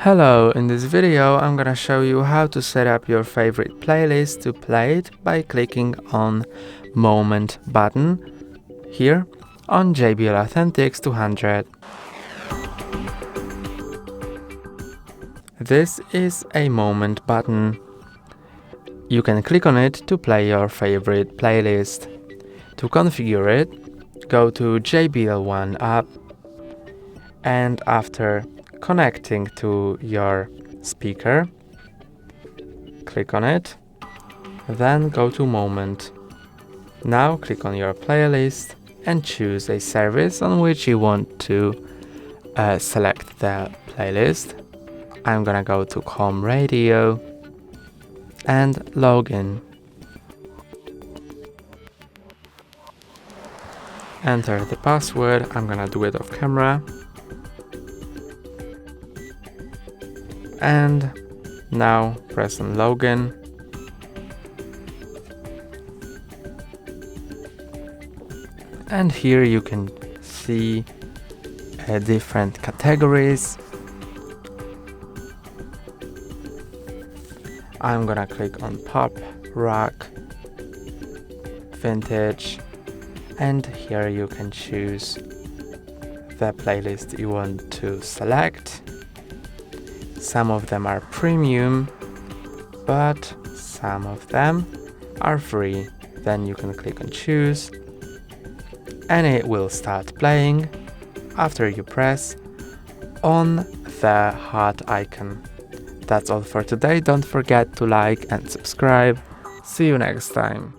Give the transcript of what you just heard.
Hello, in this video I'm gonna show you how to set up your favorite playlist to play it by clicking on Moment button here on JBL Authentics 200. This is a Moment button. You can click on it to play your favorite playlist. To configure it, go to JBL One app, and after connecting to your speaker, click on it, then go to Moment. Now click on your playlist and choose a service on which you want to select the playlist. I'm gonna go to Home Radio and log in. Enter the password. I'm gonna do it off camera. And now press on login. And here you can see different categories. I'm gonna click on pop, rock, vintage, and here you can choose the playlist you want to select. Some of them are premium, but some of them are free. Then you can click on choose and it will start playing after you press on the heart icon. That's all for today. Don't forget to like and subscribe. See you next time.